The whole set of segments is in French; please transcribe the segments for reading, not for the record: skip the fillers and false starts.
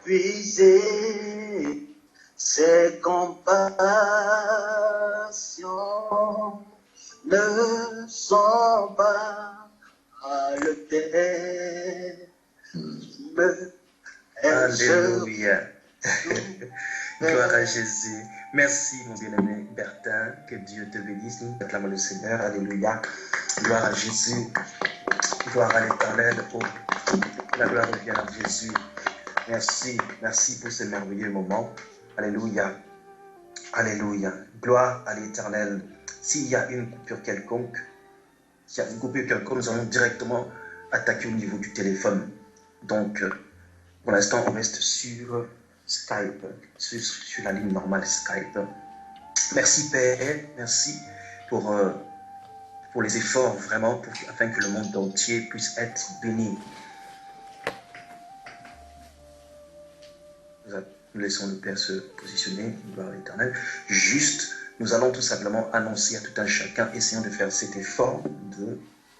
puiser ses compassions ne sont pas à le terme. Alléluia. Gloire à Jésus. Merci mon bien-aimé Bertin. Que Dieu te bénisse. Nous acclamons le Seigneur. Alléluia. Gloire à Jésus. Gloire à l'Éternel. Oh, la gloire revient à Jésus. Merci. Merci pour ce merveilleux moment. Alléluia. Alléluia. Gloire à l'Éternel. S'il y a une coupure quelconque, nous allons directement attaquer au niveau du téléphone. Donc, pour l'instant, on reste sur Skype, sur la ligne normale Skype. Merci Père, merci pour les efforts vraiment, afin que le monde entier puisse être béni. Nous laissons le Père se positionner, gloire à l'Éternel. Juste, nous allons tout simplement annoncer à tout un chacun, essayons de faire cet effort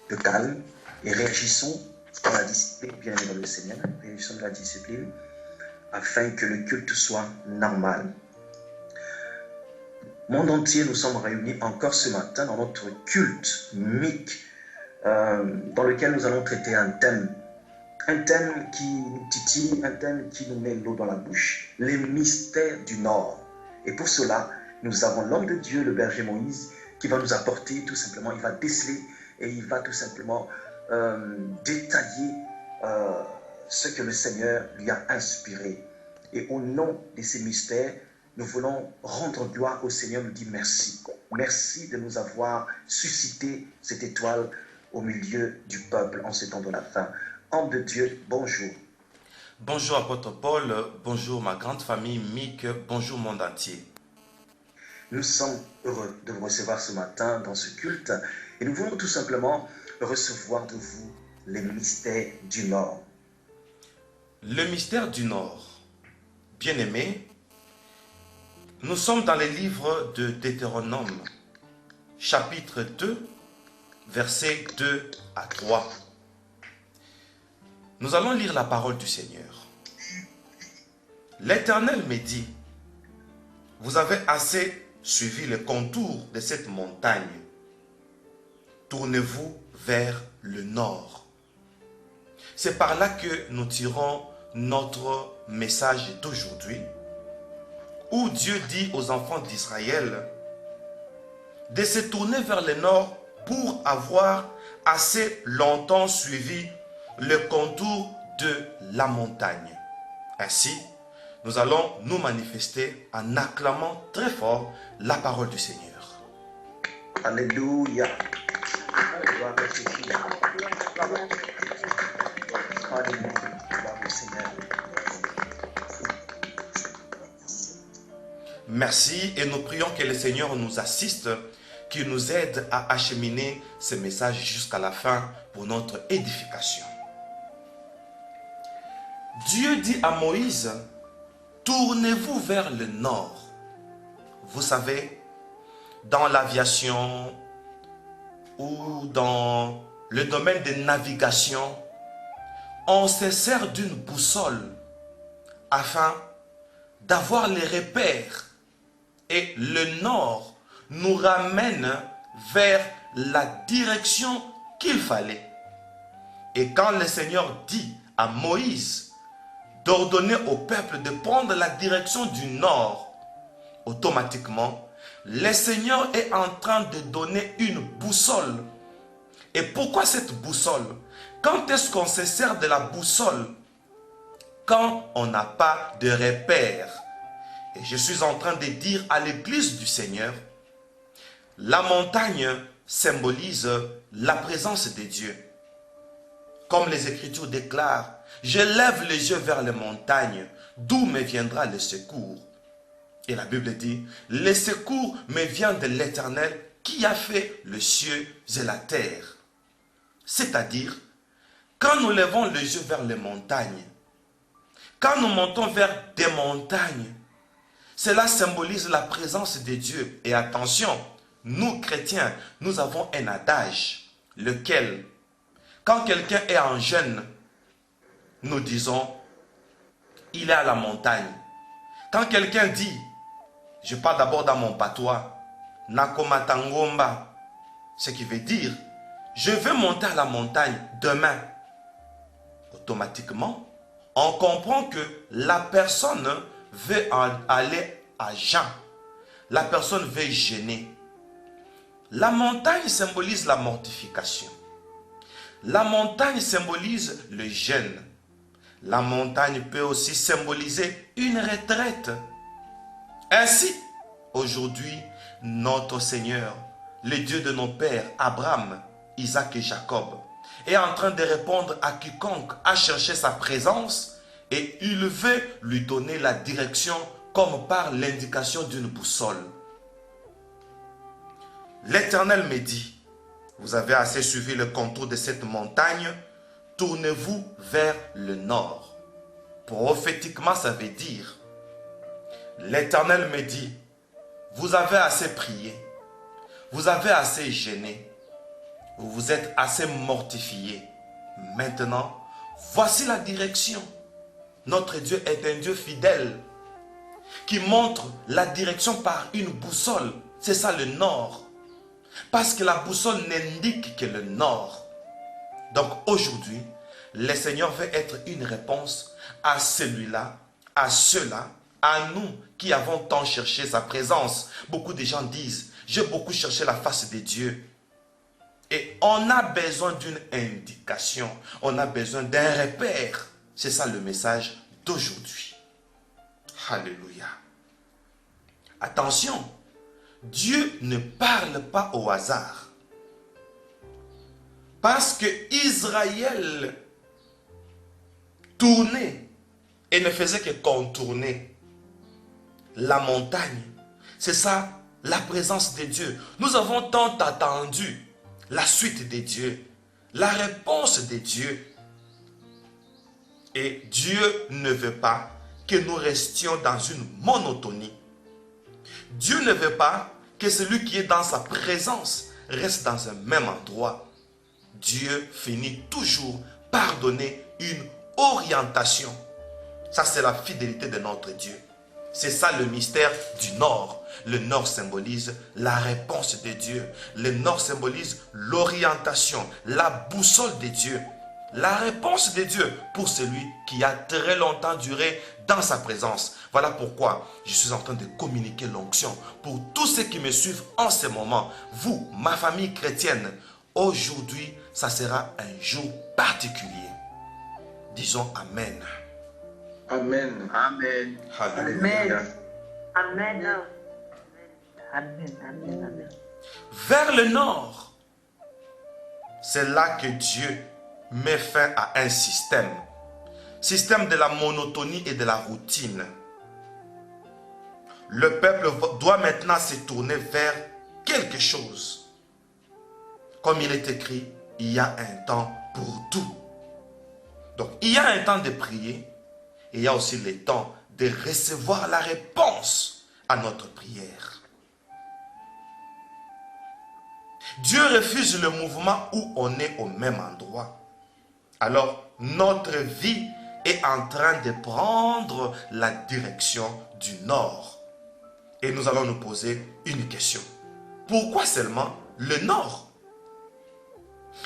de calme et réagissons dans la discipline, bien aimé dans le Seigneur, réagissons dans la discipline afin que le culte soit normal. Monde entier, nous sommes réunis encore ce matin dans notre culte MIC, dans lequel nous allons traiter un thème qui nous titille, un thème qui nous met l'eau dans la bouche, les mystères du Nord. Et pour cela, nous avons l'homme de Dieu, le berger Moïse, qui va nous apporter tout simplement, il va déceler et il va tout simplement détailler ce que le Seigneur lui a inspiré. Et au nom de ces mystères, nous voulons rendre gloire au Seigneur, nous dire merci. Merci de nous avoir suscité cette étoile au milieu du peuple en ce temps de la fin. Homme de Dieu, bonjour. Bonjour apôtre Paul, bonjour ma grande famille MIC, bonjour monde entier. Nous sommes heureux de vous recevoir ce matin dans ce culte et nous voulons tout simplement recevoir de vous les mystères du Nord. Le mystère du Nord. Bien-aimés, nous sommes dans les livres de Deutéronome, chapitre 2, versets 2 à 3. Nous allons lire la parole du Seigneur. L'Éternel me dit, vous avez assez suivi le contour de cette montagne. Tournez-vous vers le nord. C'est par là que nous tirons notre message d'aujourd'hui, où Dieu dit aux enfants d'Israël de se tourner vers le nord pour avoir assez longtemps suivi le contour de la montagne. Ainsi, nous allons nous manifester en acclamant très fort la parole du Seigneur. Alléluia. Gloire à Jésus. Alléluia. Gloire au Seigneur. Merci et nous prions que le Seigneur nous assiste, qu'il nous aide à acheminer ce message jusqu'à la fin pour notre édification. Dieu dit à Moïse, tournez-vous vers le nord. Vous savez, dans l'aviation ou dans le domaine de navigation, on se sert d'une boussole afin d'avoir les repères. Et le nord nous ramène vers la direction qu'il fallait. Et quand le Seigneur dit à Moïse d'ordonner au peuple de prendre la direction du nord, automatiquement, le Seigneur est en train de donner une boussole. Et pourquoi cette boussole? Quand est-ce qu'on se sert de la boussole? Quand on n'a pas de repère. Et je suis en train de dire à l'église du Seigneur, la montagne symbolise la présence de Dieu. Comme les Écritures déclarent, je lève les yeux vers les montagnes, d'où me viendra le secours. Et la Bible dit, le secours me vient de l'Éternel qui a fait les cieux et la terre. C'est-à-dire, quand nous levons les yeux vers les montagnes, quand nous montons vers des montagnes, cela symbolise la présence de Dieu. Et attention, nous chrétiens, nous avons un adage, lequel, quand quelqu'un est en jeûne, nous disons, il est à la montagne. Quand quelqu'un dit, je parle d'abord dans mon patois, Nakomatangomba, ce qui veut dire, je vais monter à la montagne demain. Automatiquement, on comprend que la personne veut aller à Jean. La personne veut gêner. La montagne symbolise la mortification. La montagne symbolise le jeûne. La montagne peut aussi symboliser une retraite. Ainsi, aujourd'hui, notre Seigneur, le Dieu de nos pères, Abraham, Isaac et Jacob, est en train de répondre à quiconque a cherché sa présence et il veut lui donner la direction comme par l'indication d'une boussole. L'Éternel me dit, vous avez assez suivi le contour de cette montagne, tournez-vous vers le nord. Prophétiquement, ça veut dire, l'Éternel me dit, vous avez assez prié, vous avez assez gêné, vous vous êtes assez mortifié. Maintenant, voici la direction. Notre Dieu est un Dieu fidèle qui montre la direction par une boussole. C'est ça le nord. Parce que la boussole n'indique que le nord. Donc aujourd'hui, le Seigneur veut être une réponse à celui-là, à ceux-là, à nous qui avons tant cherché sa présence. Beaucoup de gens disent, j'ai beaucoup cherché la face de Dieu. Et on a besoin d'une indication, on a besoin d'un repère. C'est ça le message d'aujourd'hui. Alléluia. Attention, Dieu ne parle pas au hasard. Parce que Israël tournait et ne faisait que contourner la montagne. C'est ça la présence de Dieu. Nous avons tant attendu la suite de Dieu, la réponse de Dieu. Et Dieu ne veut pas que nous restions dans une monotonie. Dieu ne veut pas que celui qui est dans sa présence reste dans un même endroit. Dieu finit toujours par donner une orientation. Ça, c'est la fidélité de notre Dieu. C'est ça le mystère du Nord. Le Nord symbolise la réponse de Dieu. Le Nord symbolise l'orientation, la boussole de Dieu. La réponse de Dieu pour celui qui a très longtemps duré dans sa présence. Voilà pourquoi je suis en train de communiquer l'onction pour tous ceux qui me suivent en ce moment. Vous, ma famille chrétienne, aujourd'hui, ça sera un jour particulier. Disons Amen. Amen. Amen. Alléluia. Amen. Amen. Amen. Amen. Vers le nord, c'est là que Dieu met fin à un système. Système de la monotonie et de la routine. Le peuple doit maintenant se tourner vers quelque chose. Comme il est écrit, il y a un temps pour tout. Donc, il y a un temps de prier et il y a aussi le temps de recevoir la réponse à notre prière. Dieu refuse le mouvement où on est au même endroit. Alors, notre vie est en train de prendre la direction du nord. Et nous allons nous poser une question. Pourquoi seulement le nord?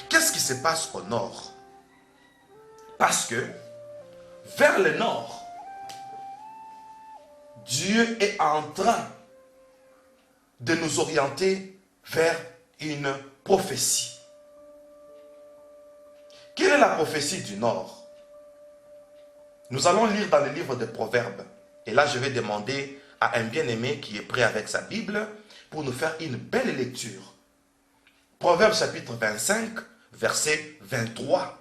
Qu'est-ce qui se passe au nord? Parce que vers le nord, Dieu est en train de nous orienter vers une prophétie. Quelle est la prophétie du nord? Nous allons lire dans le livre des Proverbes. Et là, je vais demander à un bien-aimé qui est prêt avec sa Bible pour nous faire une belle lecture. Proverbes chapitre 25, verset 23.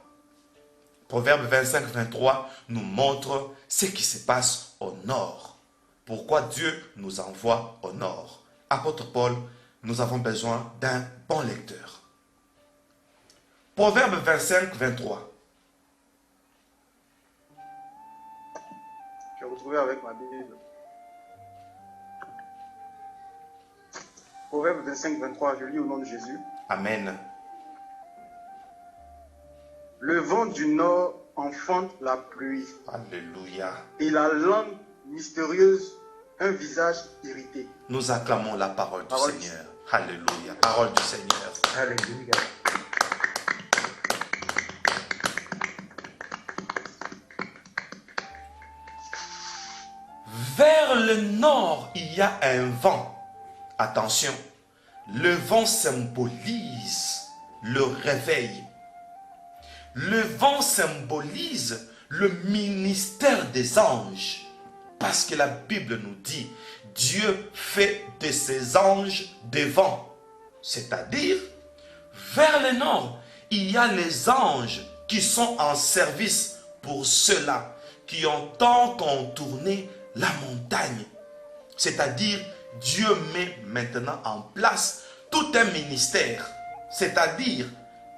Proverbe 25, 23 nous montre ce qui se passe au nord. Pourquoi Dieu nous envoie au nord. Apôtre Paul, nous avons besoin d'un bon lecteur. Proverbe 25, 23. Je vais retrouver avec ma Bible. Proverbe 25, 23, je lis au nom de Jésus. Amen. Le vent du nord enfante la pluie. Alléluia. Et la langue mystérieuse, un visage irrité. Nous acclamons la parole du Parole. Seigneur. Alléluia. Parole du Seigneur. Alléluia. Vers le nord, il y a un vent. Attention, le vent symbolise le réveil. Le vent symbolise le ministère des anges. Parce que la Bible nous dit, Dieu fait de ses anges des vents. C'est-à-dire, vers le nord, il y a les anges qui sont en service pour ceux-là qui ont tant contourné la montagne. C'est-à-dire, Dieu met maintenant en place tout un ministère. C'est-à-dire,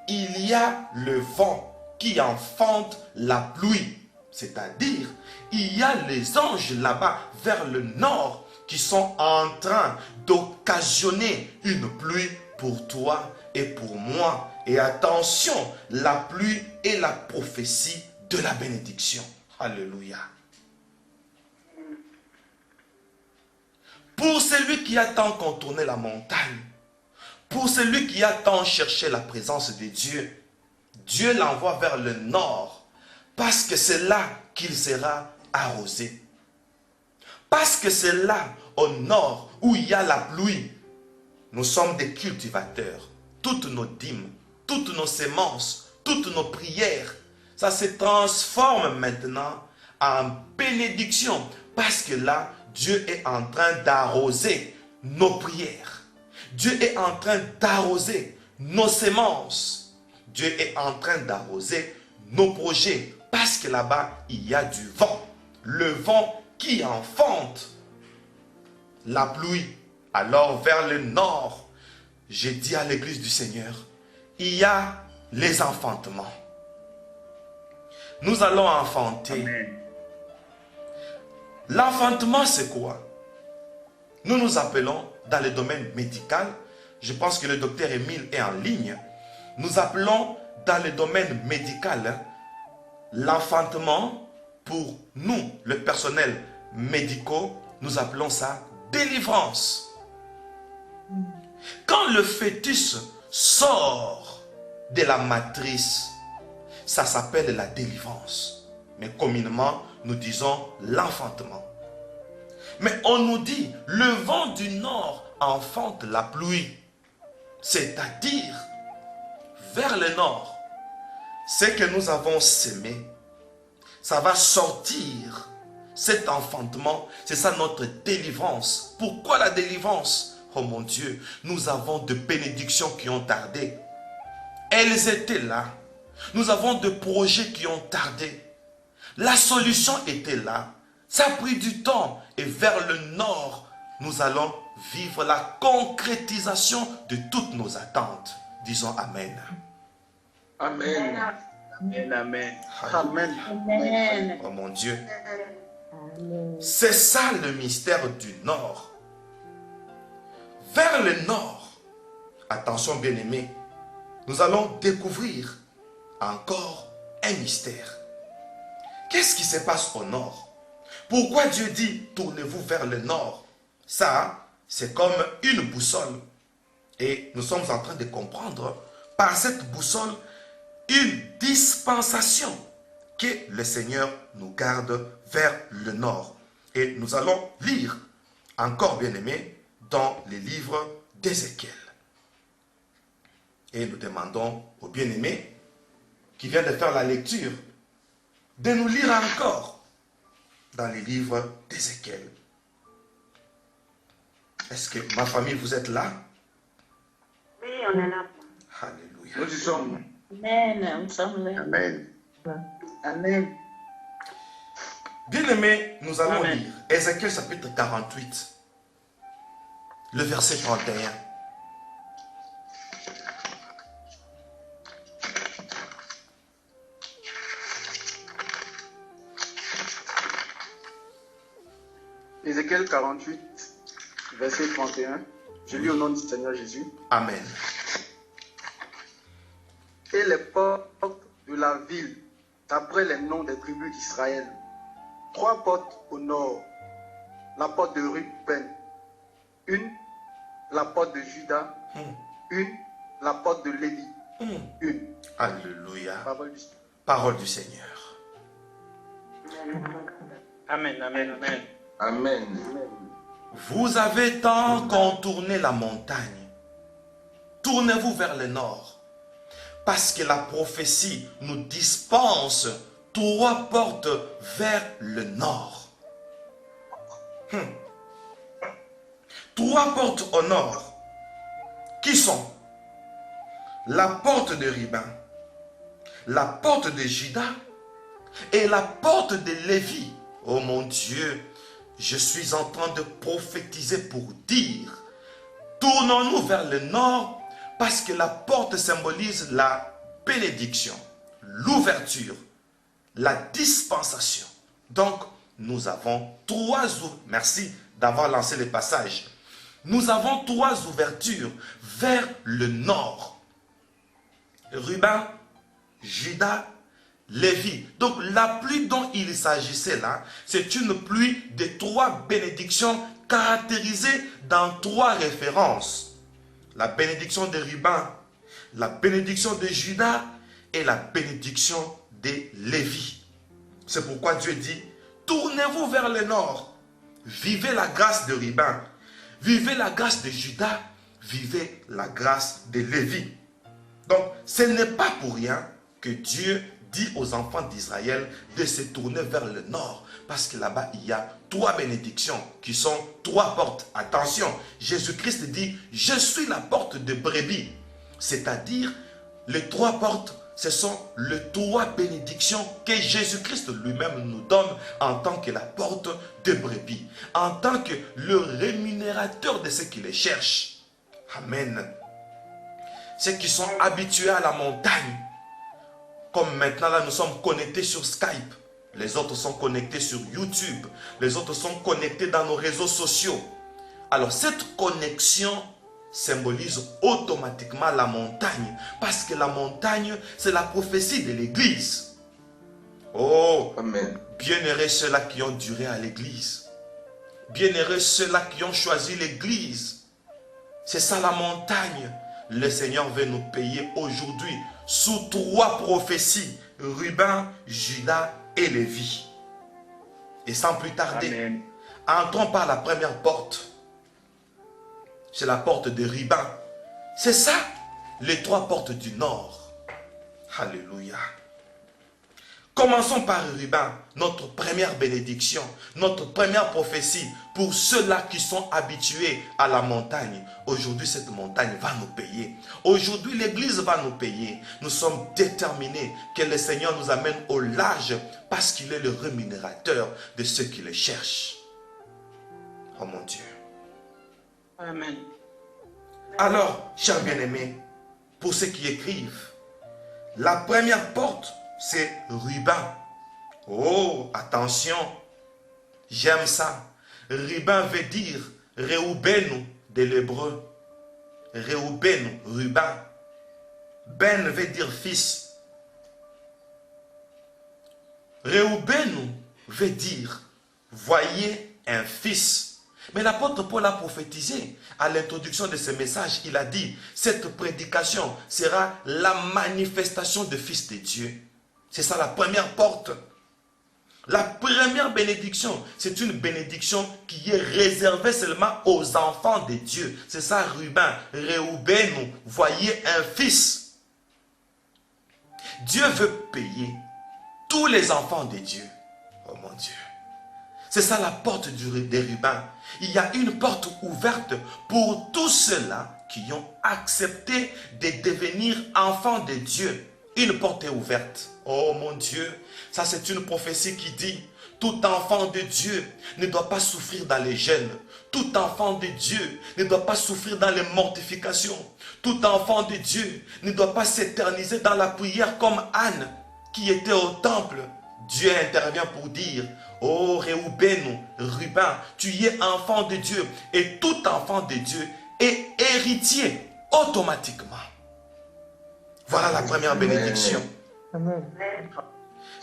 il y a le vent qui enfante la pluie. C'est-à-dire, il y a les anges là-bas vers le nord qui sont en train d'occasionner une pluie pour toi et pour moi. Et attention, la pluie est la prophétie de la bénédiction. Alléluia. Pour celui qui a tant contourné la montagne, pour celui qui a tant cherché la présence de Dieu, Dieu l'envoie vers le nord parce que c'est là qu'il sera arrosé. Parce que c'est là, au nord, où il y a la pluie. Nous sommes des cultivateurs. Toutes nos dîmes, toutes nos semences, toutes nos prières, ça se transforme maintenant en bénédiction. Parce que là, Dieu est en train d'arroser nos prières. Dieu est en train d'arroser nos semences. Dieu est en train d'arroser nos projets. Parce que là-bas, il y a du vent. Le vent qui enfante la pluie. Alors vers le nord, j'ai dit à l'église du Seigneur, il y a les enfantements. Nous allons enfanter. Amen. L'enfantement, c'est quoi? Nous nous appelons dans le domaine médical, je pense que le docteur Émile est en ligne, nous appelons dans le domaine médical l'enfantement, pour nous, le personnel médical, nous appelons ça délivrance. Quand le fœtus sort de la matrice, ça s'appelle la délivrance. Mais communément, nous disons l'enfantement. Mais on nous dit, le vent du nord enfante la pluie. C'est-à-dire, vers le nord, ce que nous avons sémé, ça va sortir. Cet enfantement, c'est ça notre délivrance. Pourquoi la délivrance? Oh mon Dieu, nous avons de bénédictions qui ont tardé. Elles étaient là. Nous avons de projets qui ont tardé. La solution était là. Ça a pris du temps. Et vers le nord, nous allons vivre la concrétisation de toutes nos attentes. Disons Amen. Amen. Amen. Amen. Amen. Amen. Oh mon Dieu. Amen. C'est ça le mystère du nord. Vers le nord, attention bien-aimés, nous allons découvrir encore un mystère. Qu'est-ce qui se passe au nord? Pourquoi Dieu dit tournez-vous vers le nord? Ça, c'est comme une boussole. Et nous sommes en train de comprendre par cette boussole une dispensation que le Seigneur nous garde vers le nord. Et nous allons lire encore, bien-aimés, dans les livres d'Ézéchiel. Et nous demandons au bien-aimé qui vient de faire la lecture de nous lire encore dans les livres d'Ézéchiel. Est-ce que ma famille, vous êtes là? Oui, on est là. Alléluia. Nous y sommes. Amen. Nous sommes là. Amen. Amen. Bien-aimés, nous allons Amen. lire Ézéchiel chapitre 48, le verset 31. Ézéchiel 48, verset 31. Je lis au nom du Seigneur Jésus. Amen. Et les portes de la ville d'après les noms des tribus d'Israël. 3 portes au nord. La porte de Ruben, une, la porte de Juda, une, la porte de Lévi, une. Alléluia. Parole du Seigneur. Parole du Seigneur. Amen, amen, amen. Amen. Vous avez tant contourné la montagne. Tournez-vous vers le nord. Parce que la prophétie nous dispense 3 portes vers le nord. 3 portes au nord. Qui sont la porte de Ruben, la porte de Juda et la porte de Lévi. Oh mon Dieu, je suis en train de prophétiser pour dire, tournons-nous vers le nord parce que la porte symbolise la bénédiction, l'ouverture, la dispensation. Donc, nous avons 3 ouvertures. Merci d'avoir lancé le passage. Nous avons 3 ouvertures vers le nord. Ruben, Juda, Lévi. Donc la pluie dont il s'agissait là, c'est une pluie de 3 bénédictions caractérisées dans 3 références. La bénédiction de Ruben, la bénédiction de Juda et la bénédiction de Lévi. C'est pourquoi Dieu dit, tournez-vous vers le nord, vivez la grâce de Ruben, vivez la grâce de Juda, vivez la grâce de Lévi. Donc, ce n'est pas pour rien que Dieu dit aux enfants d'Israël de se tourner vers le nord. Parce que là-bas, il y a 3 bénédictions qui sont 3 portes. Attention, Jésus-Christ dit, je suis la porte de brebis. C'est-à-dire, les 3 portes, ce sont les 3 bénédictions que Jésus-Christ lui-même nous donne en tant que la porte de brebis. En tant que le rémunérateur de ceux qui les cherchent. Amen. Ceux qui sont habitués à la montagne, comme maintenant là nous sommes connectés sur Skype, les autres sont connectés sur YouTube, les autres sont connectés dans nos réseaux sociaux. Alors cette connexion symbolise automatiquement la montagne, parce que la montagne c'est la prophétie de l'église. Oh, Amen. Bienheureux ceux-là qui ont duré à l'église, bienheureux ceux-là qui ont choisi l'église. C'est ça la montagne. Le Seigneur veut nous payer aujourd'hui sous 3 prophéties, Ruben, Juda et Lévi. Et sans plus tarder, Amen. entrons par la première porte. C'est la porte de Ruben. C'est ça, les 3 portes du nord. Alléluia. Commençons par Ruben, notre première bénédiction, notre première prophétie pour ceux-là qui sont habitués à la montagne. Aujourd'hui, cette montagne va nous payer. Aujourd'hui, l'église va nous payer. Nous sommes déterminés que le Seigneur nous amène au large parce qu'il est le rémunérateur de ceux qui le cherchent. Oh mon Dieu. Amen. Alors, chers bien-aimés, pour ceux qui écrivent, la première porte, c'est Ruben. Oh, attention, j'aime ça. Ruben veut dire Réoubenu de l'hébreu. Réoubenu, Ruben. Ben veut dire fils. Réoubenu veut dire voyez un fils. Mais l'apôtre Paul a prophétisé à l'introduction de ce message. Il a dit, cette prédication sera la manifestation du Fils de Dieu. C'est ça la première porte. La première bénédiction, c'est une bénédiction qui est réservée seulement aux enfants de Dieu. C'est ça, Ruben, Réoubenu, voyez un fils. Dieu veut payer tous les enfants de Dieu. Oh mon Dieu. C'est ça la porte des Ruben. Il y a une porte ouverte pour tous ceux-là qui ont accepté de devenir enfants de Dieu. Une porte est ouverte. Oh mon Dieu, ça c'est une prophétie qui dit, tout enfant de Dieu ne doit pas souffrir dans les gênes. Tout enfant de Dieu ne doit pas souffrir dans les mortifications. Tout enfant de Dieu ne doit pas s'éterniser dans la prière comme Anne qui était au temple. Dieu intervient pour dire, oh Réoubenu, Ruben, tu es enfant de Dieu et tout enfant de Dieu est héritier automatiquement. Voilà la première bénédiction.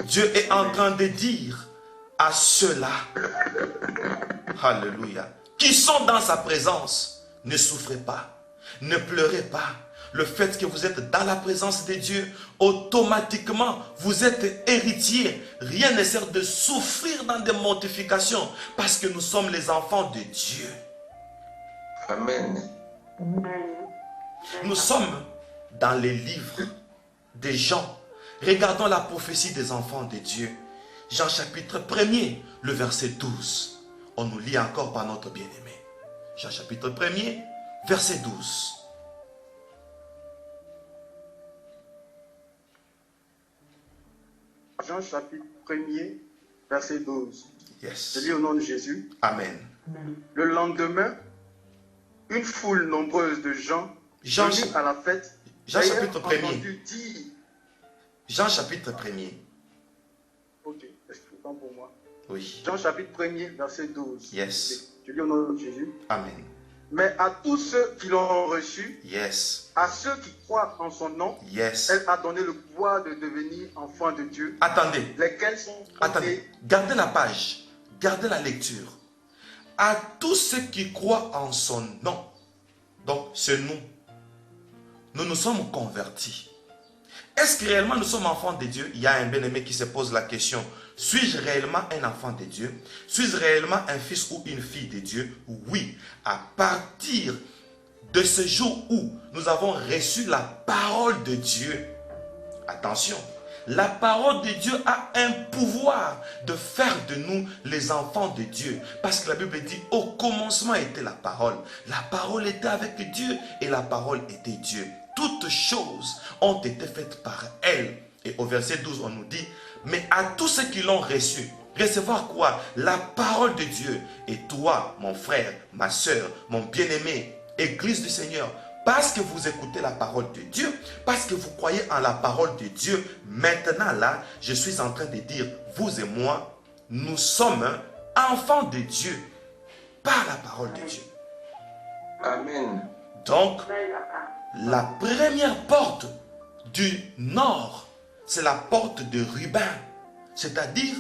Dieu est en train de dire à ceux-là, alléluia, qui sont dans sa présence, ne souffrez pas, ne pleurez pas. Le fait que vous êtes dans la présence de Dieu, automatiquement, vous êtes héritier. Rien ne sert de souffrir dans des mortifications parce que nous sommes les enfants de Dieu. Amen. Nous sommes dans les livres des Jean. Regardons la prophétie des enfants de Dieu. Jean chapitre 1er, le verset 12. On nous lit encore par notre bien-aimé. Jean chapitre 1er, verset 12. Jean chapitre 1er, verset 12. Yes. Je lis au nom de Jésus. Amen. Le lendemain, une foule nombreuse de gens Jean, venus à la fête, Jean ayant chapitre 1er. entendu dire... Jean chapitre 1er. Ok, est-ce que temps pour moi? Oui. Jean chapitre 1er, verset 12. Yes. Je lis au nom de Jésus. Amen. Mais à tous ceux qui l'ont reçu, Yes. à ceux qui croient en son nom, Yes. elle a donné le pouvoir de devenir enfants de Dieu, Attendez. lesquels sont Attendez. fondés. Gardez la page. Gardez la lecture. À tous ceux qui croient en son nom. Donc, c'est nous. Nous nous sommes convertis. Est-ce que réellement nous sommes enfants de Dieu? Il y a un bien-aimé qui se pose la question. Suis-je réellement un enfant de Dieu? Suis-je réellement un fils ou une fille de Dieu? Oui. À partir de ce jour où nous avons reçu la parole de Dieu. Attention. La parole de Dieu a un pouvoir de faire de nous les enfants de Dieu. Parce que la Bible dit, au commencement était la parole. La parole était avec Dieu et la parole était Dieu. Toutes choses ont été faites par elle. Et au verset 12, on nous dit, mais à tous ceux qui l'ont reçu, recevoir quoi? La parole de Dieu. Et toi, mon frère, ma soeur, mon bien-aimé, Église du Seigneur, parce que vous écoutez la parole de Dieu, parce que vous croyez en la parole de Dieu, maintenant là, je suis en train de dire, vous et moi, nous sommes enfants de Dieu par la parole de Dieu. Amen. Donc, la première porte du nord, c'est la porte de Ruben, c'est-à-dire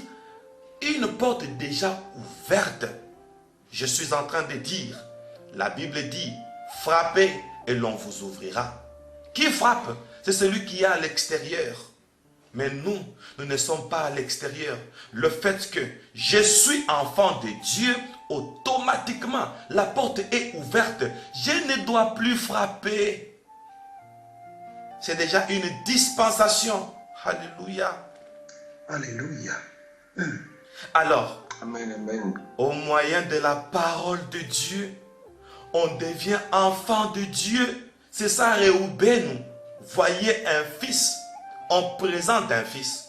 une porte déjà ouverte. Je suis en train de dire, la Bible dit, frappez et l'on vous ouvrira. Qui frappe? C'est celui qui est à l'extérieur. Mais nous, nous ne sommes pas à l'extérieur. Le fait que je suis enfant de Dieu, automatiquement, la porte est ouverte. Je ne dois plus frapper. C'est déjà une dispensation. Alléluia. Alléluia. Alors, Amen, amen. au moyen de la parole de Dieu, on devient enfant de Dieu. C'est ça, Réhouben. Voyez un fils. On présente un fils.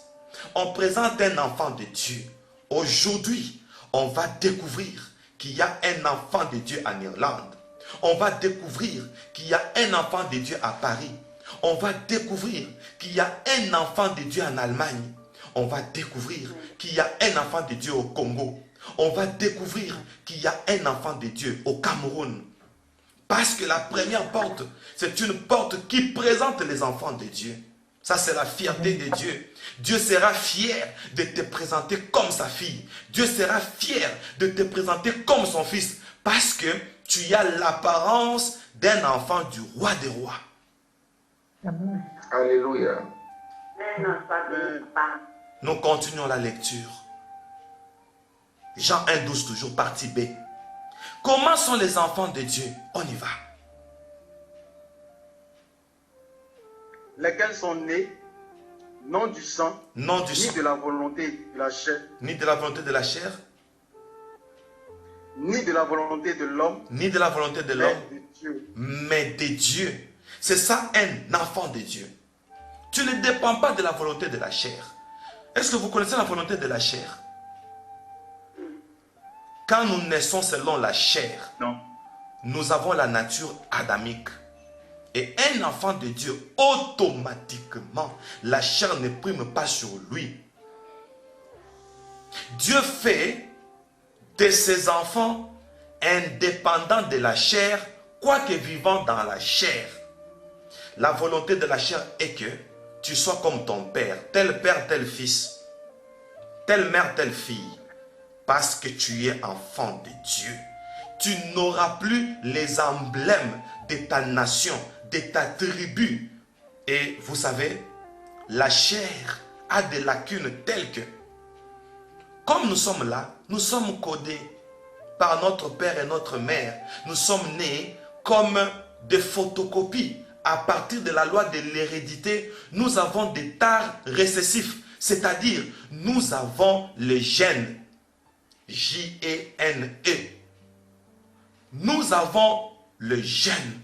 On présente un enfant de Dieu. Aujourd'hui, on va découvrir qu'il y a un enfant de Dieu en Irlande. On va découvrir qu'il y a un enfant de Dieu à Paris. On va découvrir qu'il y a un enfant de Dieu en Allemagne. On va découvrir qu'il y a un enfant de Dieu au Congo. On va découvrir qu'il y a un enfant de Dieu au Cameroun. Parce que la première porte, c'est une porte qui présente les enfants de Dieu. Ça, c'est la fierté de Dieu. Dieu sera fier de te présenter comme sa fille. Dieu sera fier de te présenter comme son fils. Parce que tu as l'apparence d'un enfant du roi des rois. Alléluia. Nous continuons la lecture. Jean 1,12, toujours partie B. Comment sont les enfants de Dieu? On y va. Lesquels sont nés, non du sang, Non du ni sang, de la volonté de la chair, ni de la volonté de la chair, ni de la volonté de l'homme, ni de la volonté de mais l'homme, de Dieu. mais de Dieu. C'est ça un enfant de Dieu. Tu ne dépends pas de la volonté de la chair. Est-ce que vous connaissez la volonté de la chair? Quand nous naissons selon la chair, Non. nous avons la nature adamique. Et un enfant de Dieu, automatiquement, la chair ne prime pas sur lui. Dieu fait de ses enfants indépendants de la chair, quoique vivant dans la chair. La volonté de la chair est que tu sois comme ton père, tel fils. telle mère, telle fille, parce que tu es enfant de Dieu, tu n'auras plus les emblèmes de ta nation, de ta tribu. Et vous savez, la chair a des lacunes telles que, comme nous sommes là, nous sommes codés par notre père et notre mère. Nous sommes nés comme des photocopies. À partir de la loi de l'hérédité, nous avons des tares récessifs, c'est-à-dire nous avons les gènes, J-E-N-E. Nous avons le gène,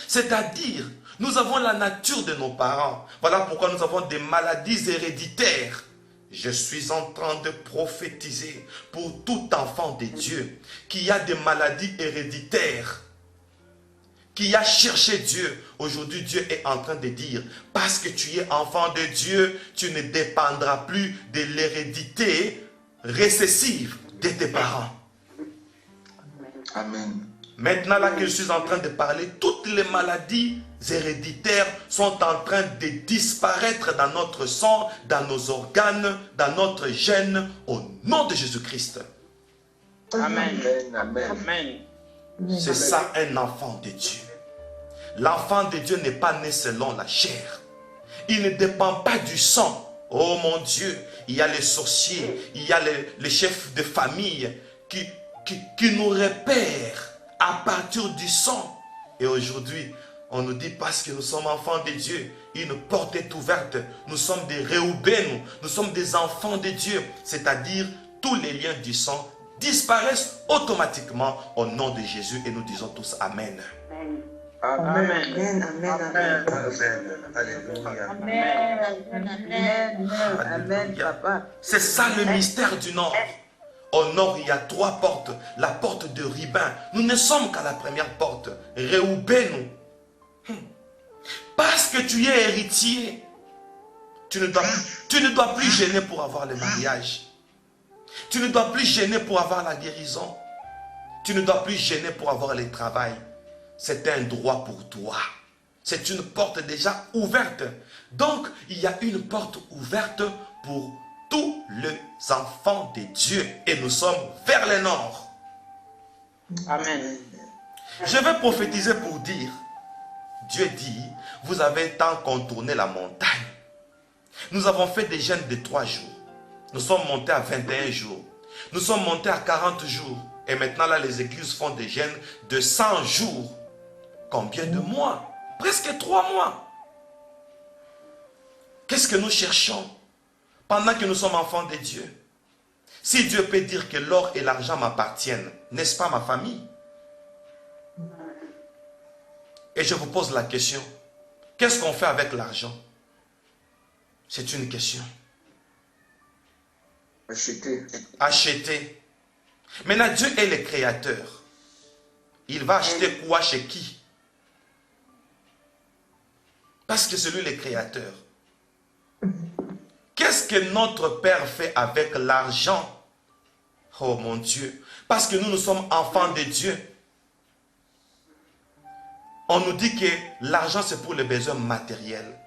c'est-à-dire nous avons la nature de nos parents. Voilà pourquoi nous avons des maladies héréditaires. Je suis en train de prophétiser pour tout enfant de Dieu qui a des maladies héréditaires, qui a cherché Dieu. Aujourd'hui, Dieu est en train de dire, parce que tu es enfant de Dieu, tu ne dépendras plus de l'hérédité récessive de tes parents. Amen. Maintenant, là que je suis en train de parler, toutes les maladies héréditaires sont en train de disparaître dans notre sang, dans nos organes, dans notre gène, au nom de Jésus-Christ. Amen. Amen. Amen. C'est ça un enfant de Dieu. L'enfant de Dieu n'est pas né selon la chair. Il ne dépend pas du sang. Oh mon Dieu, il y a les sorciers, il y a les chefs de famille qui nous repèrent à partir du sang. Et aujourd'hui, on nous dit parce que nous sommes enfants de Dieu, une porte est ouverte. Nous sommes des Réhouben, nous sommes des enfants de Dieu. C'est-à-dire, tous les liens du sang disparaissent automatiquement au nom de Jésus. Et nous disons tous Amen. Amen. Amen, amen, amen. Amen. Alléluia. Amen, amen, papa. C'est ça le mystère du Nord. Au Nord, il y a 3 portes. La porte de Ribin. Nous ne sommes qu'à la première porte. Réhouben. Parce que tu es héritier, tu ne dois plus gêner pour avoir le mariage. Tu ne dois plus gêner pour avoir la guérison. Tu ne dois plus gêner pour avoir le travail. C'est un droit pour toi. C'est une porte déjà ouverte. Donc, il y a une porte ouverte pour tous les enfants de Dieu. Et nous sommes vers le nord. Amen. Je vais prophétiser pour dire, Dieu dit, vous avez tant contourné la montagne. Nous avons fait des jeûnes de 3 jours. Nous sommes montés à 21 jours. Nous sommes montés à 40 jours. Et maintenant, là, les églises font des jeûnes de 100 jours. Combien de mois? Presque 3 mois. Qu'est-ce que nous cherchons pendant que nous sommes enfants de Dieu? Si Dieu peut dire que l'or et l'argent m'appartiennent, n'est-ce pas ma famille? Et je vous pose la question, qu'est-ce qu'on fait avec l'argent? C'est une question. Acheter. Acheter. Maintenant, Dieu est le créateur. Il va acheter quoi chez qui? Parce que c'est lui le créateur. Qu'est-ce que notre Père fait avec l'argent? Oh mon Dieu. Parce que nous sommes enfants de Dieu. On nous dit que l'argent c'est pour les besoins matériels.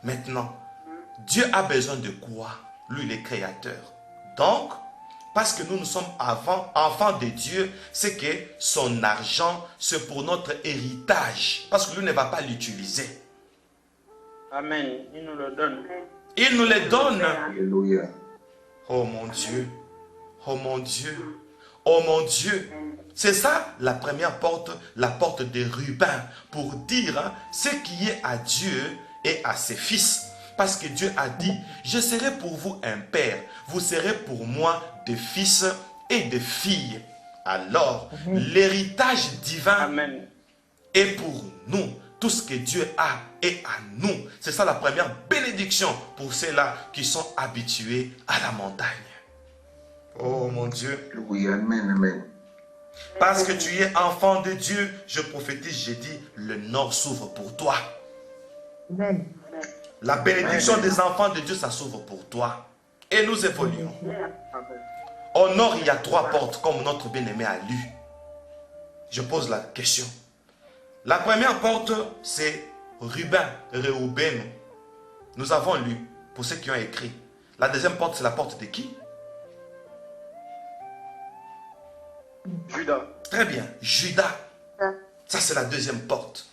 Maintenant, Dieu a besoin de quoi? Lui, le créateur. Donc, parce que nous sommes enfants de Dieu, c'est que son argent, c'est pour notre héritage. Parce que lui ne va pas l'utiliser. Amen. Il nous le donne. Il nous le donne. Alléluia. Oh mon Dieu. Oh mon Dieu. Oh mon Dieu. C'est ça la première porte, la porte des Rubins. Pour dire ce qui est à Dieu et à ses fils. Parce que Dieu a dit, je serai pour vous un père. Vous serez pour moi des fils et des filles. Alors, l'héritage divin Amen. est pour nous. Tout ce que Dieu a est à nous. C'est ça la première bénédiction pour ceux-là qui sont habitués à la montagne. Oh mon Dieu. Oui, amen, amen. Parce que tu es enfant de Dieu, je prophétise, j'ai dit, le nord s'ouvre pour toi. Amen. La bénédiction des enfants de Dieu, ça s'ouvre pour toi. Et nous évoluons. Au nord, il y a 3 portes, comme notre bien-aimé a lu. Je pose la question. La première porte, c'est Rubin, Réhouben. Nous avons lu, pour ceux qui ont écrit. La deuxième porte, c'est la porte de qui? Judas. Très bien, Judas. Ça, c'est la deuxième porte.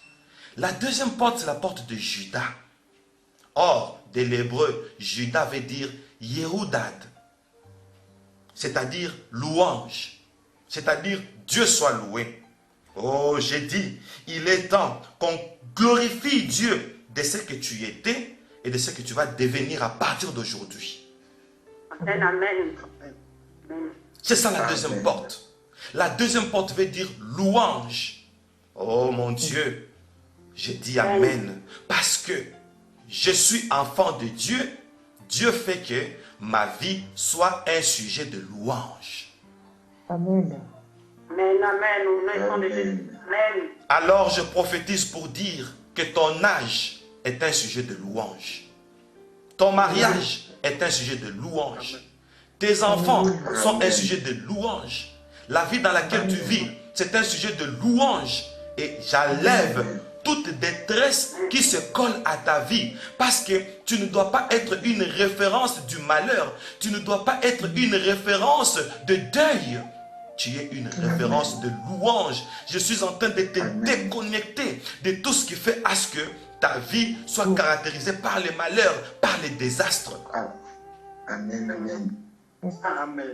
La deuxième porte, c'est la porte de Judas. Or, de l'hébreu, Judas veut dire Yehudad, c'est-à-dire louange, c'est-à-dire Dieu soit loué. Oh, j'ai dit, il est temps qu'on glorifie Dieu de ce que tu étais et de ce que tu vas devenir à partir d'aujourd'hui. Amen. Amen. C'est ça la deuxième porte. La deuxième porte veut dire louange. Oh mon Dieu, j'ai dit Amen. Parce que je suis enfant de Dieu. Dieu fait que ma vie soit un sujet de louange. Amen. Amen. Amen. Au nom de Jésus. Amen. Alors je prophétise pour dire que ton âge est un sujet de louange. Ton mariage est un sujet de louange. Tes enfants sont un sujet de louange. La vie dans laquelle tu vis, c'est un sujet de louange. Et j'enlève toute détresse qui se colle à ta vie. Parce que tu ne dois pas être une référence du malheur. Tu ne dois pas être une référence de deuil. Tu es une référence de louange. Je suis en train de te déconnecter de tout ce qui fait à ce que ta vie soit caractérisée par les malheurs, par les désastres. Amen, amen. Amen.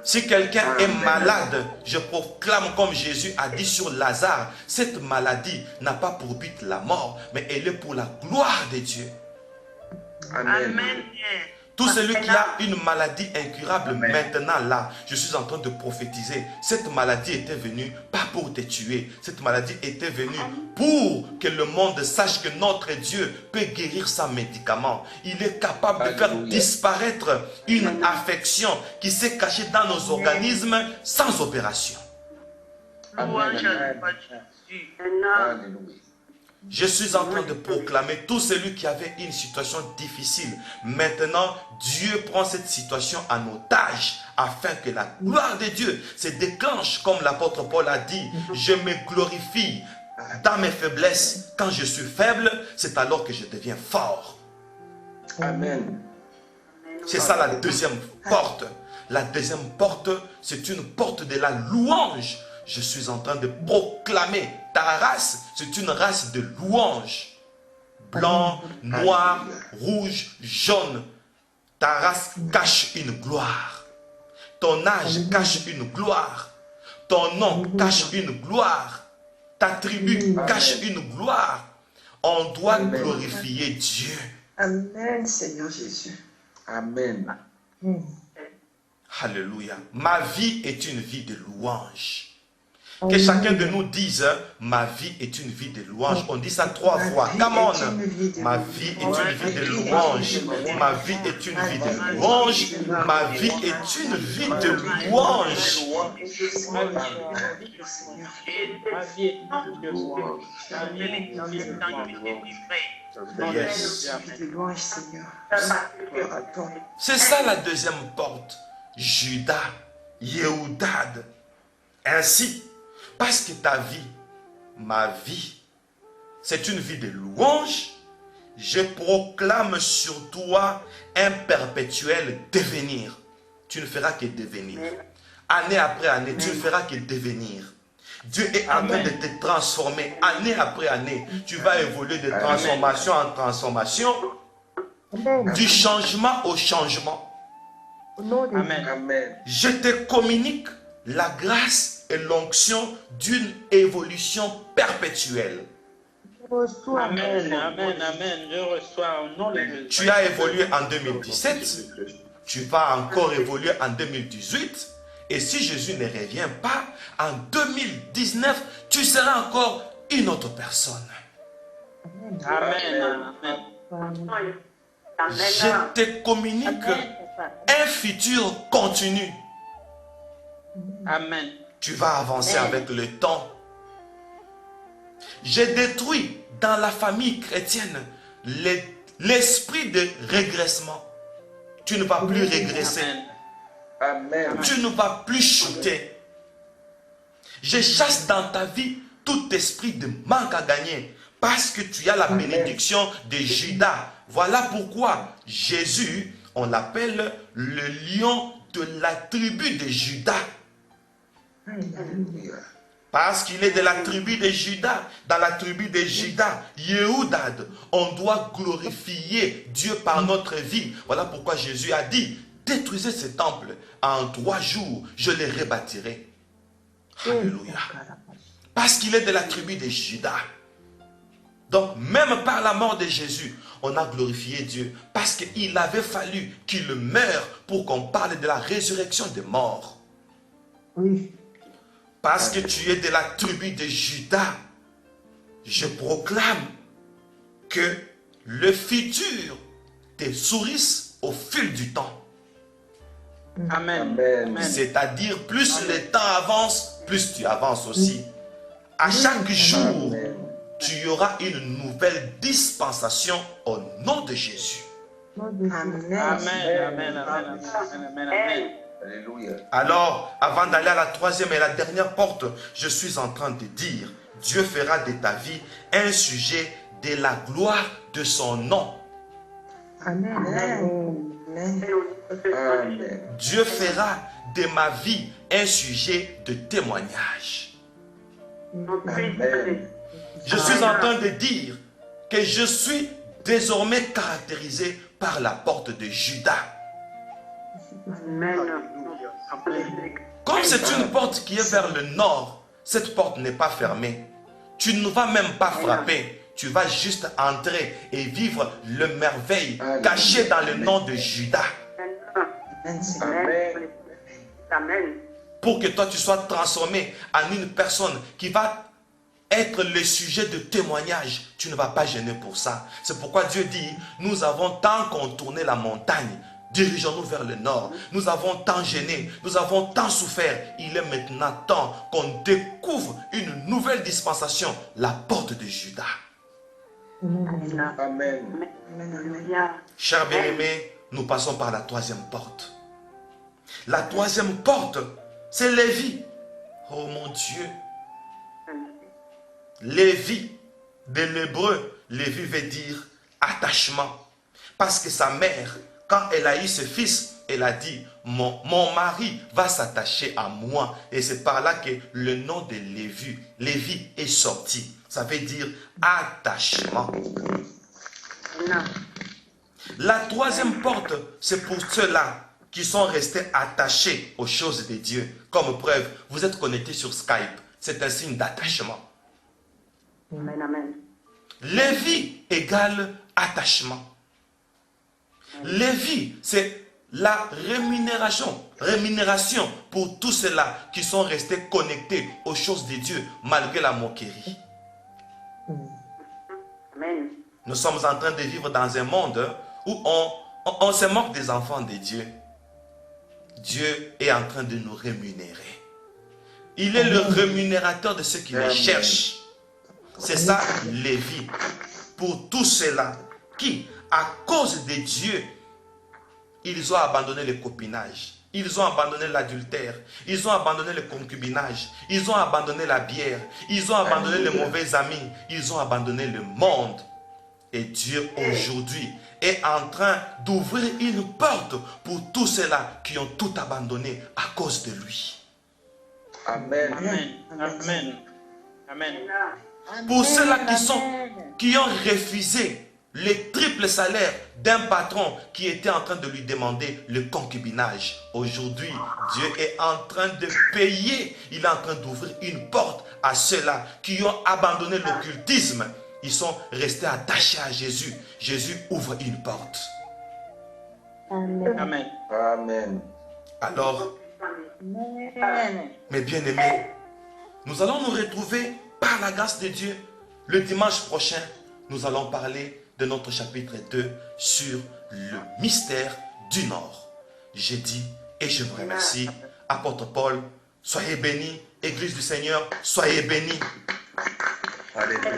Si quelqu'un est malade, je proclame comme Jésus a dit sur Lazare, cette maladie n'a pas pour but la mort, mais elle est pour la gloire de Dieu. Amen. Tout celui qui a une maladie incurable maintenant là, je suis en train de prophétiser. Cette maladie était venue pas pour te tuer. Cette maladie était venue pour que le monde sache que notre Dieu peut guérir sans médicament. Il est capable de faire disparaître une affection qui s'est cachée dans nos organismes sans opération. Je suis en train de proclamer tout celui qui avait une situation difficile. Maintenant, Dieu prend cette situation en otage afin que la gloire de Dieu se déclenche comme l'apôtre Paul a dit. Je me glorifie dans mes faiblesses. Quand je suis faible, c'est alors que je deviens fort. Amen. C'est ça la deuxième porte. La deuxième porte, c'est une porte de la louange. Je suis en train de proclamer ta race, c'est une race de louange. Blanc, noir, rouge, jaune. Ta race cache une gloire. Ton âge cache une gloire. Ton nom cache une gloire. Ta tribu cache une gloire. On doit glorifier Dieu. Amen, Seigneur Jésus. Amen. Alléluia. Ma vie est une vie de louange. Que chacun de nous dise, ma vie est une vie de louange. On dit ça 3 fois. Come on. Ma vie est une vie de louange. Ma vie est une vie de louange. Ma vie est une vie de louange. Yes. C'est ça la deuxième porte. Judas, Yehudad. Ainsi, parce que ta vie, ma vie, c'est une vie de louange, je proclame sur toi un perpétuel devenir. Tu ne feras que devenir. Année après année, tu ne feras que devenir. Dieu est en train de te transformer. Année après année, tu vas évoluer de transformation en transformation, du changement au changement. Amen. Je te communique la grâce et l'onction d'une évolution perpétuelle. Amen, amen, amen. Je reçois au nom de Jésus. Tu as évolué en 2017, tu vas encore évoluer en 2018, et si Jésus ne revient pas, en 2019, tu seras encore une autre personne. Amen, amen. Je te communique un futur continu. Amen. Tu vas avancer avec le temps. J'ai détruit dans la famille chrétienne l'esprit de régressement. Tu ne vas plus régresser. Amen. Tu ne vas plus chuter. Je chasse dans ta vie tout esprit de manque à gagner parce que tu as la bénédiction de Judas. Voilà pourquoi Jésus on l'appelle le lion de la tribu de Juda. Parce qu'il est de la tribu de Juda. Dans la tribu de Juda, Yehoudad, on doit glorifier Dieu par notre vie. Voilà pourquoi Jésus a dit, détruisez ce temple, en 3 jours, je les rebâtirai. Alléluia. Parce qu'il est de la tribu de Juda. Donc, même par la mort de Jésus, on a glorifié Dieu. Parce qu'il avait fallu qu'il meure pour qu'on parle de la résurrection des morts. Oui. Parce que tu es de la tribu de Juda, je proclame que le futur te sourit au fil du temps. Amen. C'est-à-dire, plus le temps avance, plus tu avances aussi. À chaque jour, tu auras une nouvelle dispensation au nom de Jésus. Amen. Alléluia. Alors, avant d'aller à la 3e et la dernière porte, je suis en train de dire, Dieu fera de ta vie un sujet de la gloire de son nom. Amen. Dieu fera de ma vie un sujet de témoignage. Je suis en train de dire que je suis désormais caractérisé par la porte de Juda. Comme c'est une porte qui est vers le nord, cette porte n'est pas fermée. Tu ne vas même pas frapper. Tu vas juste entrer et vivre le merveille caché dans le nom de Juda. Pour que toi tu sois transformé en une personne qui va être le sujet de témoignage. Tu ne vas pas gêner pour ça. C'est pourquoi Dieu dit, nous avons tant contourné la montagne. Dirigeons-nous vers le nord. Nous avons tant gêné, nous avons tant souffert. Il est maintenant temps qu'on découvre une nouvelle dispensation, la porte de Juda. Amen. Chers bien-aimés, nous passons par la 3e porte. La 3e porte, c'est Lévi. Oh mon Dieu. Lévi, de l'hébreu, Lévi veut dire attachement. Parce que sa mère, quand elle a eu ce fils, elle a dit, mon mari va s'attacher à moi. Et c'est par là que le nom de Lévi est sorti. Ça veut dire attachement. La 3e porte, c'est pour ceux-là qui sont restés attachés aux choses de Dieu. Comme preuve, vous êtes connectés sur Skype. C'est un signe d'attachement. Lévi égale attachement. Lévi, c'est la rémunération pour tous ceux-là qui sont restés connectés aux choses de Dieu malgré la moquerie. Amen. Nous sommes en train de vivre dans un monde où on se moque des enfants de Dieu. Dieu est en train de nous rémunérer. Il est le rémunérateur de ceux qui le cherchent. C'est ça, Lévi. Pour tous ceux-là qui, à cause de Dieu, ils ont abandonné le copinage. Ils ont abandonné l'adultère. Ils ont abandonné le concubinage. Ils ont abandonné la bière. Ils ont abandonné les mauvais amis. Ils ont abandonné le monde. Et Dieu aujourd'hui est en train d'ouvrir une porte pour tous ceux-là qui ont tout abandonné à cause de lui. Amen. Amen. Amen. Pour ceux-là qui ont refusé le triple salaire d'un patron qui était en train de lui demander le concubinage. Aujourd'hui, Dieu est en train de payer. Il est en train d'ouvrir une porte à ceux-là qui ont abandonné l'occultisme. Ils sont restés attachés à Jésus. Jésus ouvre une porte. Amen. Amen. Alors, mes bien-aimés, nous allons nous retrouver par la grâce de Dieu. Le dimanche prochain, nous allons parler de notre chapitre 2 sur le mystère du Nord. J'ai dit et je vous remercie. Apôtre Paul, soyez bénis. Église du Seigneur, soyez bénis. Alléluia.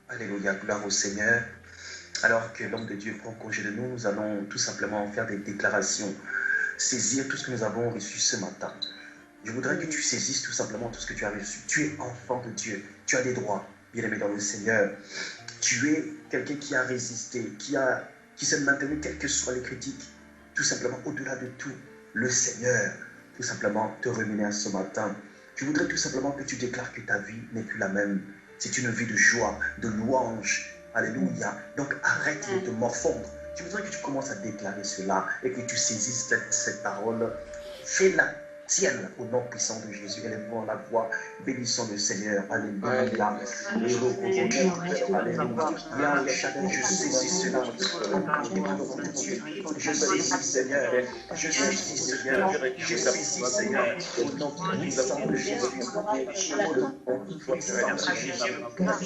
Alléluia, gloire au Seigneur. Alors que l'homme de Dieu prend congé de nous, nous allons tout simplement faire des déclarations, saisir tout ce que nous avons reçu ce matin. Je voudrais que tu saisisses tout simplement tout ce que tu as reçu. Tu es enfant de Dieu, tu as des droits, bien-aimé dans le Seigneur. Tu es quelqu'un qui a résisté, qui s'est maintenu, quelles que soient les critiques. Tout simplement, au-delà de tout, le Seigneur, tout simplement, te rémunère ce matin. Je voudrais tout simplement que tu déclares que ta vie n'est plus la même. C'est une vie de joie, de louange. Alléluia. Donc arrête de te morfondre. Je voudrais que tu commences à déclarer cela et que tu saisisses cette parole. Fais-la tienne au nom puissant de Jésus. Élèvons la voix, bénissons le Seigneur. Alléluia. Alléluia. Je saisis cela. Je saisis Seigneur. Je saisis Seigneur. Je saisis Seigneur. Au nom puissant de Jésus. Au nom puissant de Jésus. Merci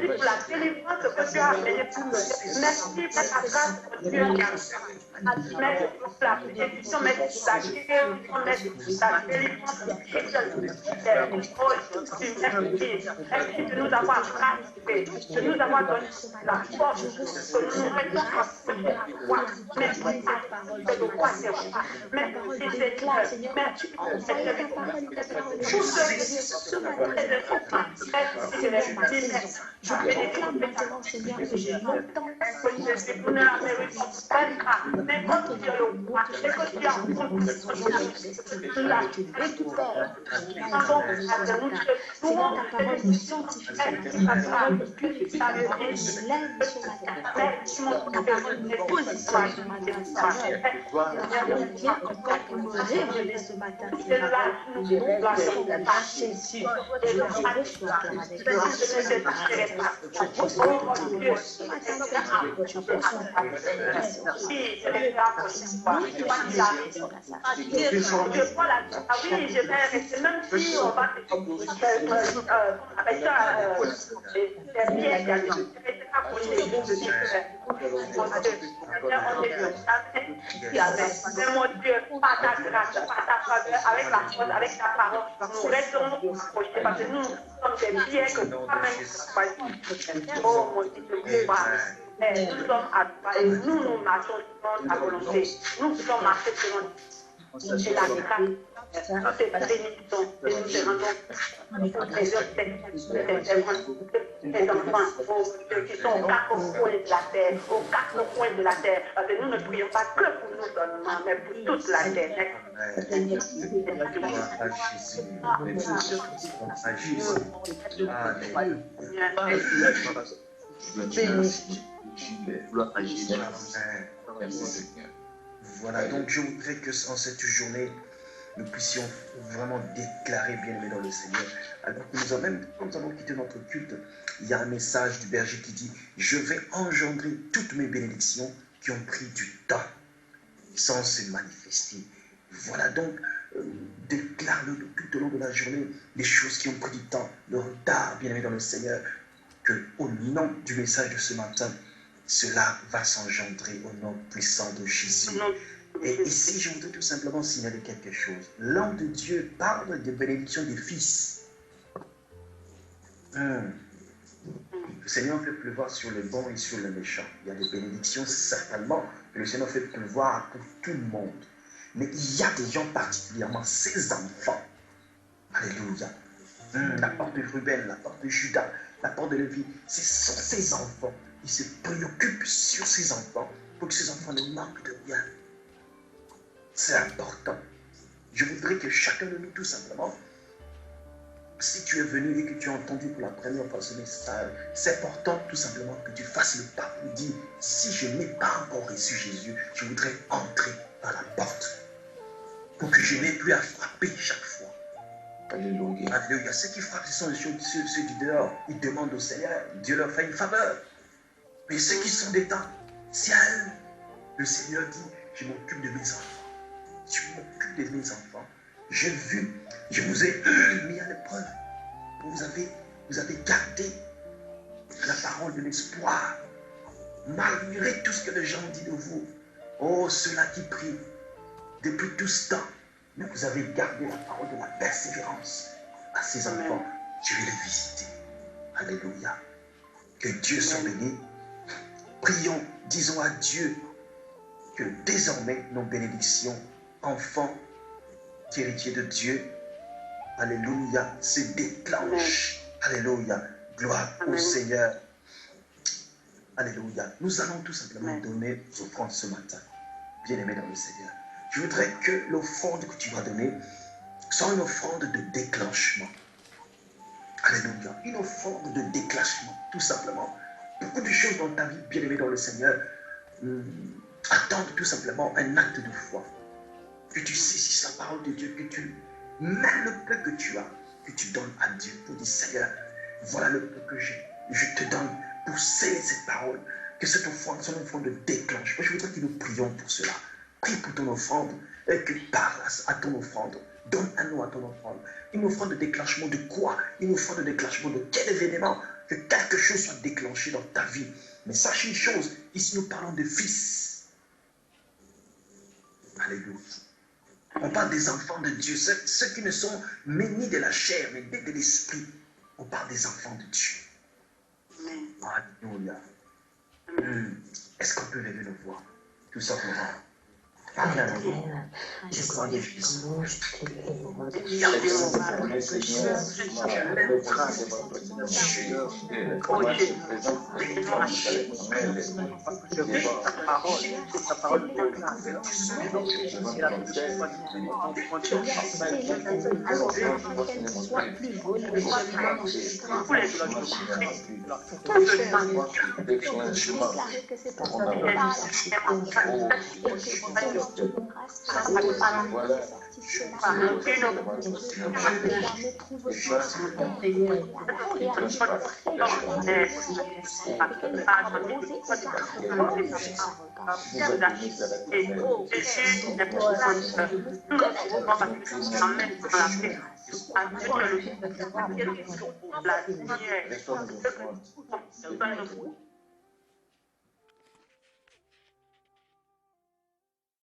pour la délivrance que tu as amenée pour nous. Merci pour ta grâce que tu as amenée. Merci pour la bénédiction, merci pour la guérison, merci pour ta délivrance. Merci de nous avoir rachetés, de nous avoir donné la force, que nous restons en foi. Merci de nos rois et rois. Merci Seigneur, merci pour cette je proclame maintenant, Seigneur, que je m'entends. Tu récupères. Seigneur, ta parole me sanctifie. Ta parole me purifie. Ta parole me lève ce matin. Ta parole me positionne ce matin, Seigneur. Viens encore pour me révéler ce matin, Seigneur. Au nom de Jésus, je reçois avec gloire ce matin. Je reçois Dieu ce matin, Seigneur. Je reçois oui, je vais rester, même si on va mais mon Dieu, par ta grâce, par ta faveur, avec la force, avec ta parole, nous restons accrochés parce que nous sommes des biens que toi-même. Oh mon Dieu, nous sommes à toi et nous marchons selon ta volonté. Nous pouvons marcher selon et la grâce. Nous te bénissons et nous te rendons tes enfants qui sont aux quatre coins de la terre, aux quatre coins de la terre. Parce que nous ne prions pas que pour nous seulement, mais pour toute la terre. Voilà, donc je voudrais que en cette journée, nous puissions vraiment déclarer bien-aimé dans le Seigneur. Alors que nous avons quitté notre culte, il y a un message du berger qui dit « Je vais engendrer toutes mes bénédictions qui ont pris du temps sans se manifester. » Voilà donc, déclare-le tout au long de la journée, les choses qui ont pris du temps, le retard, bien-aimé dans le Seigneur, que au nom du message de ce matin, cela va s'engendrer au nom puissant de Jésus. Et ici, je voudrais tout simplement signaler quelque chose. L'homme de Dieu parle de bénédiction des fils. Le Seigneur fait pleuvoir sur le bon et sur le méchant. Il y a des bénédictions, certainement, que le Seigneur fait pleuvoir pour tout le monde. Mais il y a des gens particulièrement, ses enfants. Alléluia. La porte de Ruben, la porte de Judas, la porte de Lévi, ce sont ses enfants. Il se préoccupe sur ses enfants pour que ses enfants ne manquent de rien. C'est important. Je voudrais que chacun de nous, tout simplement, si tu es venu et que tu as entendu pour la première fois ce message, c'est important tout simplement que tu fasses le pas pour dire, si je n'ai pas encore reçu Jésus, je voudrais entrer par la porte pour que je n'ai plus à frapper chaque fois. Alléluia. Alléluia. Ceux qui frappent, ce sont ceux du dehors. Ils demandent au Seigneur, Dieu leur fait une faveur. Mais ceux qui sont dedans, c'est à eux. Le Seigneur dit, je m'occupe de mes enfants. Je m'occupe de mes enfants. J'ai vu, je vous ai mis à l'épreuve. Vous avez gardé la parole de l'espoir. Malgré tout ce que les gens ont dit de vous. Oh, ceux-là qui prient depuis tout ce temps. Mais vous avez gardé la parole de la persévérance à ces enfants. Je vais les visiter. Alléluia. Que Dieu soit béni. Prions, disons à Dieu que désormais nos bénédictions, enfants, héritiers de Dieu, alléluia, se déclenchent. Alléluia. Gloire au Seigneur. Alléluia. Nous allons tout simplement donner aux offrandes ce matin. Bien-aimés dans le Seigneur. Je voudrais que l'offrande que tu vas donner soit une offrande de déclenchement. Alléluia. Une offrande de déclenchement, tout simplement. Beaucoup de choses dans ta vie, bien-aimé dans le Seigneur, attendent tout simplement un acte de foi. Que tu saisisses la parole de Dieu, que tu, même le peu que tu as, que tu donnes à Dieu pour dire, Seigneur, voilà le peu que j'ai. Je te donne pour sceller cette parole. Que cette offrande soit une offrande de déclenchement. Je voudrais que nous prions pour cela. Prie pour ton offrande et que parle à ton offrande. Donne à nous à ton offrande. Une offrande de déclenchement de quoi? Une offrande de déclenchement de quel événement? Que quelque chose soit déclenché dans ta vie. Mais sache une chose, ici nous parlons de fils. Alléluia. On parle des enfants de Dieu, ceux qui ne sont ni de la chair, mais de l'esprit. On parle des enfants de Dieu. Alléluia. Est-ce qu'on peut lever nos voix? Tout simplement. Amen. Je crois que je suis.